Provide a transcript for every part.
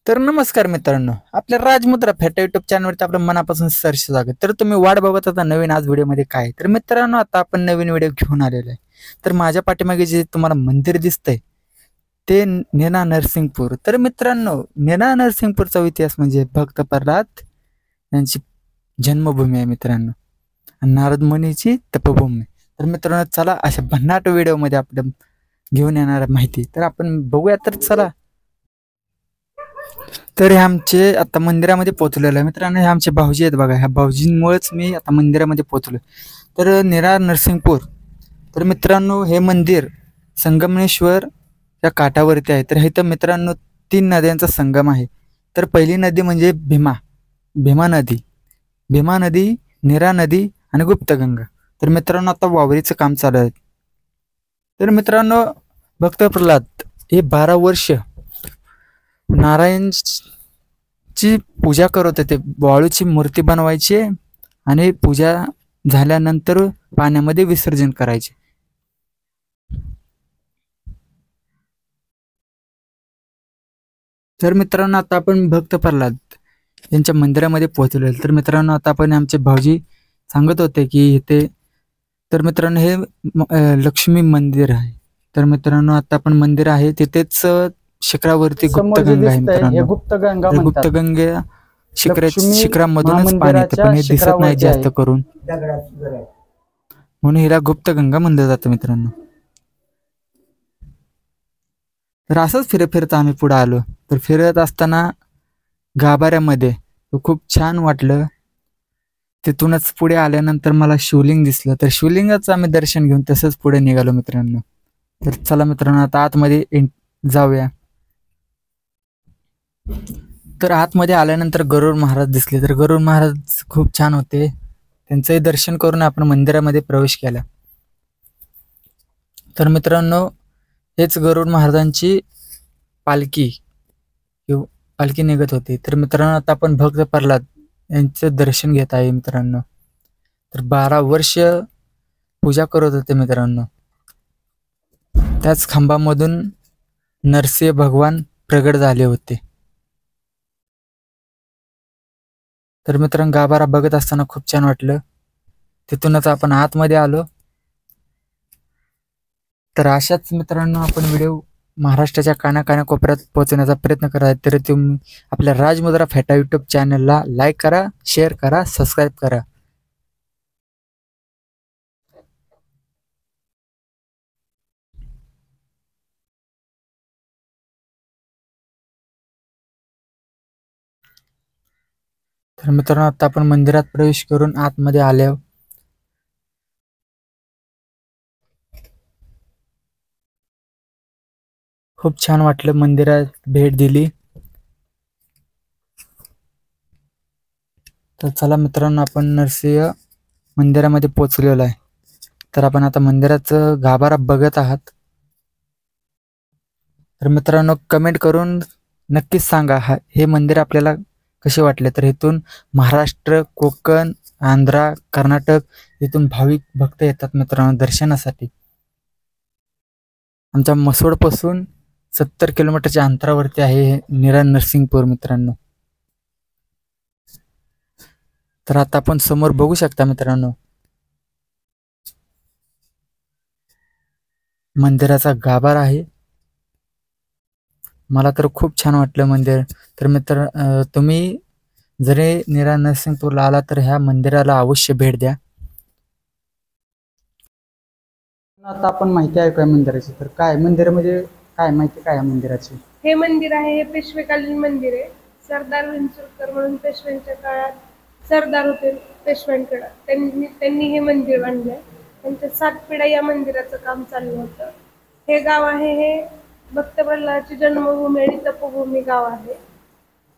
तर नमस्कार मित्रांनो, आपल्या राजमुद्रा फेटा युट्यूब चॅनलवरती आपलं मनापासून सहर्ष स्वागत। तर तुम्ही वाट बघत होता नवीन आज व्हिडिओमध्ये काय। तर मित्रांनो आता आपण नवीन व्हिडिओ घेऊन आलेलो आहे। तर माझ्या पाठीमागे जे तुम्हाला मंदिर दिसतंय ते नेना नरसिंगपूर। तर मित्रांनो नेना नरसिंगपूरचा इतिहास म्हणजे भक्त प्रल्हाद यांची जन्मभूमी आहे मित्रांनो, नारद मुनीची तपभूमी। तर मित्रांनो चला अशा भन्नाट व्हिडिओमध्ये आपण घेऊन येणार माहिती तर आपण बघूया। तर चला। तर हे आमचे आता मंदिरामध्ये पोहोचलेलो आहे मित्रांनो। हे आमचे भाऊजी आहेत बघा, ह्या भाऊजींमुळेच मी आता मंदिरामध्ये पोहोचलो। तर नेना नरसिंगपूर, तर मित्रांनो हे मंदिर संगमेश्वर या काठावरती आहे। तर इथं मित्रांनो 3 नद्यांचा संगम आहे। तर पहिली नदी म्हणजे भीमा नदी, नेरा नदी आणि गुप्तगंगा। तर मित्रांनो आता वावरीचं काम चालू आहे। तर मित्रांनो भक्त प्रल्हाद हे 12 वर्ष नारायणची पूजा करत होते। वाळूची मूर्ती बनवायची आणि पूजा झाल्यानंतर पाण्यामध्ये विसर्जन करायचे। तर मित्रांनो आता आपण भक्त प्रल्हाद यांच्या मंदिरामध्ये पोहोचलो। तर मित्रांनो आता आपण आमचे भाऊजी सांगत होते की इथे, तर मित्रांनो हे लक्ष्मी मंदिर आहे। तर मित्रांनो आता आपण मंदिर आहे तिथेच शिखरावरती गुप्तगंगा आहे मित्रांनो। गुप्तगंगा शिखरामधूनच पाणी येतं, पण हे दिसत नाही जास्त करून, म्हणून हिला गुप्तगंगा म्हणलं जातं मित्रांनो। तर असंच फिरत आम्ही पुढे आलो। तर फिरत असताना गाभाऱ्यामध्ये खूप छान वाटलं। तिथूनच पुढे आल्यानंतर मला शिवलिंग दिसलं। तर शिवलिंगाचं आम्ही दर्शन घेऊन तसंच पुढे निघालो मित्रांनो। तर चला मित्रांनो आता आतमध्ये जाऊया। तर आतमध्ये आल्यानंतर गरुड महाराज दिसले। तर गरुड महाराज खूप छान होते, त्यांचंही दर्शन करून आपण मंदिरामध्ये प्रवेश केला। तर मित्रांनो हेच गरुड महाराजांची पालखी निघत होती। तर मित्रांनो आता आपण भक्त प्रल्हाद यांचं दर्शन घेत आहे मित्रांनो। तर 12 वर्ष पूजा करत होते मित्रांनो। त्याच खांबामधून नरसिंह भगवान प्रगट झाले होते। तर मित्रांनो गाभारा बघत असताना खूप छान वाटलं। तिथूनच आपण आतमध्ये आलो। तर अशाच मित्रांनो आपण व्हिडिओ महाराष्ट्राच्या कानाकोपऱ्यात पोहोचण्याचा प्रयत्न करत आहे। तर तुम्ही आपल्या राजमुद्रा फेटा युट्यूब चॅनलला लाईक करा, शेअर करा, सबस्क्राईब करा। तर मित्रांनो आता आपण मंदिरात प्रवेश करून आतमध्ये आलो। खूप छान वाटलं, मंदिरात भेट दिली। तर चला मित्रांनो आपण नरसिंह मंदिरामध्ये पोहोचलेलो आहे। तर आपण आता मंदिराचं गाभारा बघत आहात। तर मित्रांनो कमेंट करून नक्कीच सांगा हे मंदिर आपल्याला कसे वाटले। तर इथून महाराष्ट्र, कोकण, आंध्रा, कर्नाटक इथून भाविक भक्त येतात मित्रांनो दर्शनासाठी। आमच्या मसोडपासून 70 किलोमीटरच्या अंतरावरती आहे हे नेना नरसिंगपूर मित्रांनो। तर आता आपण समोर बघू शकता मित्रांनो मंदिराचा गाभारा आहे। मला तर खूप छान वाटलं मंदिर। तर मित्र तुम्ही जरी नेना नरसिंगपूरला आला तर ह्या मंदिराला अवश्य भेट द्या। आता आपण माहिती आहे काय मंदिराची, तर काय मंदिर म्हणजे काय माहिती काय मंदिराची? हे मंदिर आहे हे पेशवेकालीन मंदिर आहे। सरदार विंचुरकर म्हणून पेशव्यांच्या काळात सरदार होते पेशव्यांकडे, त्यांनी हे मंदिर बांधलंय। त्यांच्या 7 पिढ्या या मंदिराचं काम चालू होतं। हे गाव आहे हे भक्त प्रल्हादाची जन्मभूमी आणि तपभूमी गाव आहे।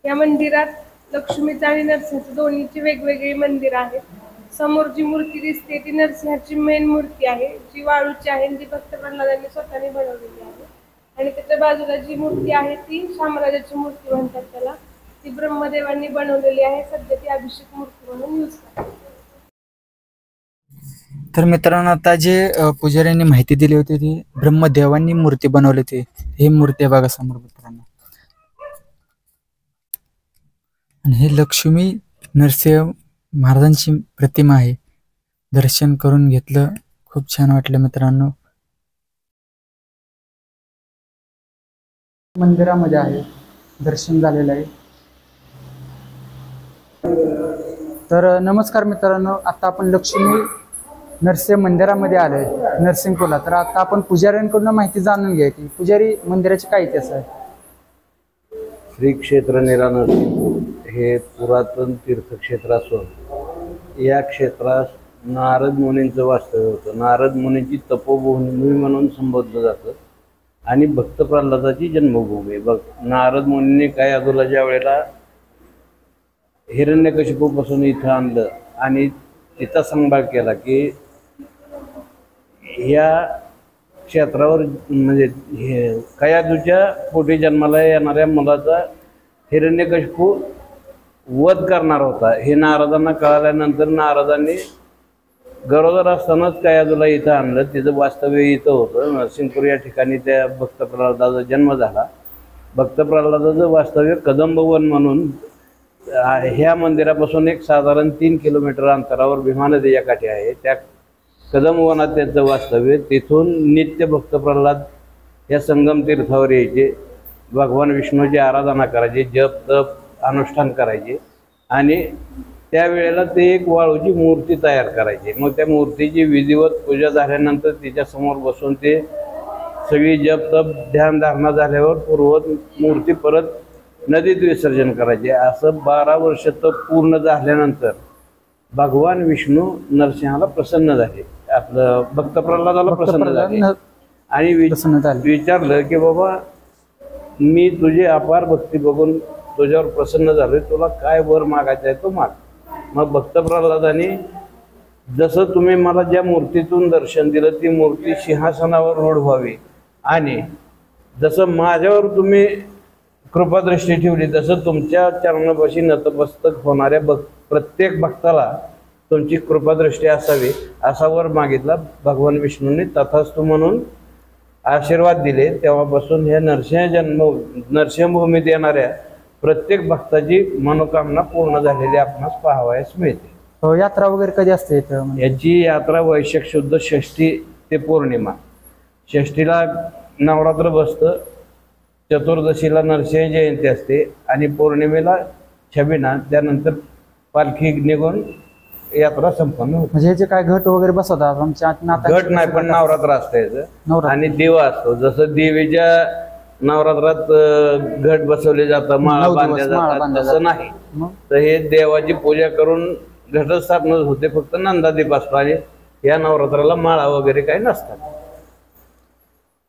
या मंदिरात लक्ष्मीचं आणि नरसिंहाचं दोन्हीची वेगवेगळी मंदिर आहेत। समोर जी मूर्ती दिसते ती नरसिंहाची मेन मूर्ती आहे, जी वाळूची आहे, जी भक्त प्रल्हादांनी स्वतःने बनवलेली आहे। आणि त्याच्या बाजूला जी मूर्ती आहे ती शामराजाची मूर्ती म्हणतात त्याला, ती ब्रह्मदेवांनी बनवलेली आहे। सध्या ती अभिषेक मूर्ती म्हणून यूज करतात। तर मित्रांनो आता जे पुजाऱ्यांनी माहिती दिली होती ती ब्रह्मदेवांनी मूर्ती बनवली होती। ही मूर्ती बघा समोर मित्रांनो। आणि हे लक्ष्मी नरसिंह महाराजांची प्रतिमा आहे. दर्शन करून घेतलं, खूप छान वाटलं मित्रांनो. मंदिरामध्ये आहे, दर्शन झालेलं आहे. तर नमस्कार मित्रांनो, आता आपण लक्ष्मी नरसिंह मंदिरामध्ये आलोय नरसिंहपूरला. तर आता आपण पुजाऱ्यांकडून माहिती जाणून घ्या की पुजारी मंदिराचे काय इतिहास आहे. श्री क्षेत्र निरा नरसिंहपूर हे पुरातन तीर्थक्षेत्र असून या क्षेत्रास नारद मुनींचं वास्तव्य होतं. नारद मुनींची तपोभूमी म्हणून संबोधलं जातं आणि भक्त प्रल्हादाची जन्मभूमी. नारद मुनींनी काय अगोदर ज्या वेळेला हिरण्यकशिपूपासून इथं आणलं आणि तिचा संभाळ केला की या क्षेत्रावर म्हणजे कयाधूच्या पोटी जन्माला येणाऱ्या मुलाचा हिरण्यकशिपू वध करणार होता. हे नारदांना कळाल्यानंतर नारदांनी गरोदर असतानाच कयाधूला इथं आणलं. तिचं वास्तव्य इथं होतं. नरसिंहपूर या ठिकाणी त्या भक्त प्रल्हादाचा जन्म झाला. भक्त प्रल्हादाचं वास्तव्य कदंबवन म्हणून ह्या मंदिरापासून एक साधारण 3 किलोमीटर अंतरावर भीमा नदीच्या काठी आहे. त्या कदंबवनात त्यांचं वास्तव्य. तिथून नित्य भक्त प्रल्हाद या संगम तीर्थावर यायचे, भगवान विष्णूची आराधना करायचे, जप तप अनुष्ठान करायचे आणि त्यावेळेला ते एक वाळूची मूर्ती तयार करायचे. मग त्या मूर्तीची विधिवत पूजा झाल्यानंतर तिच्यासमोर बसून ते सगळी जप तप ध्यानधारणा झाल्यावर पूर्वत मूर्ती परत नदीत विसर्जन करायचे. असं 12 वर्ष तप पूर्ण झाल्यानंतर भगवान विष्णू नरसिंहाला प्रसन्न झाले, आपलं भक्त प्रल्हादाला प्रसन्न झाले आणि विचारलं की बाबा मी तुझी अपार भक्ती बघून तुझ्यावर प्रसन्न झालोय, तुला काय वर मागायचं आहे तो माग. मग भक्त प्रल्हादाने जसं तुम्ही मला ज्या मूर्तीतून दर्शन दिलं ती मूर्ती सिंहासनावर रूढ व्हावी आणि जसं माझ्यावर तुम्ही कृपादृष्टी ठेवली तसं तुमच्या चरणापाशी नतमस्तक होणाऱ्या प्रत्येक भक्ताला तुमची कृपादृष्टी असावी असा वर मागितला. भगवान विष्णूंनी तथास्तु म्हणून आशीर्वाद दिले. तेव्हापासून हे नरसिंहभूमीत येणाऱ्या प्रत्येक भक्ताची मनोकामना पूर्ण झालेली आपणास पाहावयास मिळते. यात्रा वगैरे कधी असते इथं? याची यात्रा वैशाख शुद्ध षष्ठी ते पौर्णिमा. षष्ठीला नवरात्र बसतं, चतुर्दशीला नरसिंह जयंती असते आणि पौर्णिमेला छबिना, त्यानंतर पालखी निघून यात्रा संपन्न होते. म्हणजे ह्याचे काय घट वगैरे बसवतात? आमच्या घट नाही पण नवरात्र असतं याचं आणि दिवा असतो. जसं देवीच्या नवरात्रात घट बसवले जातं, माळा बांधल्या जातात, तसं नाही. तर हे देवाची पूजा करून घटस्थापना होते, फक्त नंदादीप असतो आणि या नवरात्राला माळा वगैरे काही नसतात.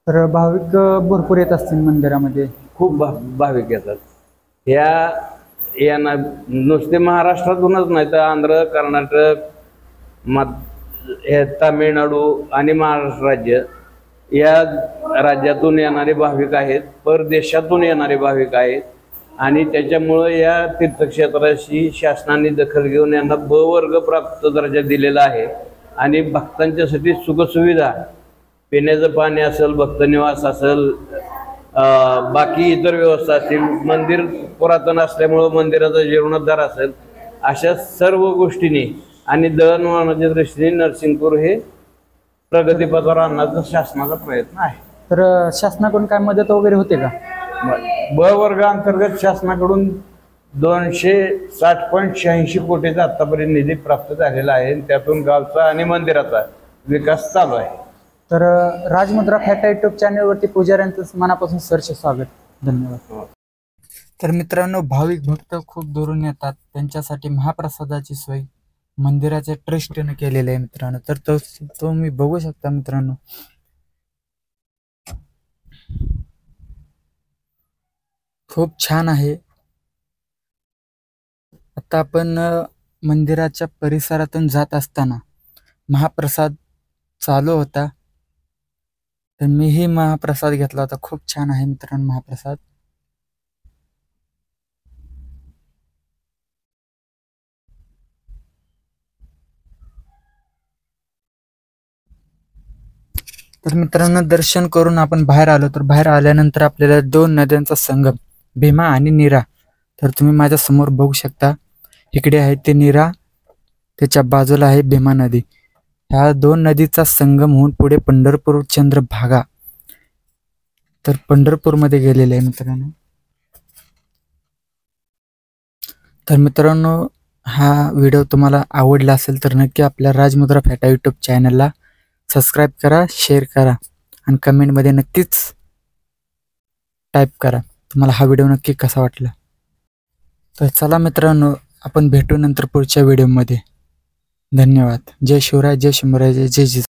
तर भाविक भरपूर येत असतील मंदिरामध्ये? खूप भाविक येतात. यांना नुसते महाराष्ट्रातूनच नाही तर आंध्र, कर्नाटक, तामिळनाडू आणि महाराष्ट्र राज्य या राज्यातून येणारे भाविक आहेत, परदेशातून येणारे भाविक आहेत आणि त्याच्यामुळं या तीर्थक्षेत्राशी शासनाने दखल घेऊन यांना ब वर्ग प्राप्त दर्जा दिलेला आहे आणि भक्तांच्यासाठी सुखसुविधा, पिण्याचं पाणी असेल, भक्तनिवास असेल, बाकी इतर व्यवस्था असतील, मंदिर पुरातन असल्यामुळं मंदिराचा जीर्णोद्धार असेल, अशा सर्व गोष्टींनी आणि दळणवळणाच्या दृष्टीने नरसिंहपूर हे प्रगतीपथावर आणण्याचा शासनाचा प्रयत्न आहे. तर शासनाकडून काय मदत वगैरे होते का? ब वर्ग अंतर्गत शासनाकडून 260.86 कोटीचा आतापर्यंत निधी प्राप्त झालेला आहे. त्यातून गावचा आणि मंदिराचा विकास चालू आहे. तर राजमुद्रा फॅटा युट्यूब चॅनलवरती पुजाऱ्यांचं मनापासून सहर्ष स्वागत. धन्यवाद. तर मित्रांनो, भाविक भक्त खूप दुरून येतात, त्यांच्यासाठी महाप्रसादाची सोय मंदिराच्या ट्रस्टने केलेलं आहे मित्रांनो. तर तो तुम्ही बघू शकता मित्रांनो. खूप छान आहे. आता आपण मंदिराच्या परिसरातून जात असताना महाप्रसाद चालू होता, तर मीही महाप्रसाद घेतला होता. खूप छान आहे मित्रांनो महाप्रसाद. तर मित्रांनो, दर्शन करून आपण बाहेर आलो. तर बाहेर आल्यानंतर आपल्याला 2 नद्यांचा संगम भीमा आणि नीरा तर तुम्ही माझ्या समोर बघू शकता, इकडे आहे ते नीरा, त्याच्या बाजूला आहे भीमा नदी. ह्या दोन नदीचा संगम होऊन पुढे पंढरपूर चंद्रभागा, तर पंढरपूरमध्ये गेलेले आहे मित्रांनो. तर मित्रांनो, हा व्हिडिओ तुम्हाला आवडला असेल तर नक्की आपल्या राजमुद्रा फेटा यूट्यूब चॅनलला सबस्क्राईब करा, शेअर करा आणि कमेंटमध्ये नक्कीच टाईप करा तुम्हाला हा व्हिडिओ नक्की कसा वाटला. तर चला मित्रांनो, आपण भेटू नंतर पुढच्या व्हिडिओमध्ये. धन्यवाद. जय शिवराय, जय शंभूराज, जय जिजाऊ.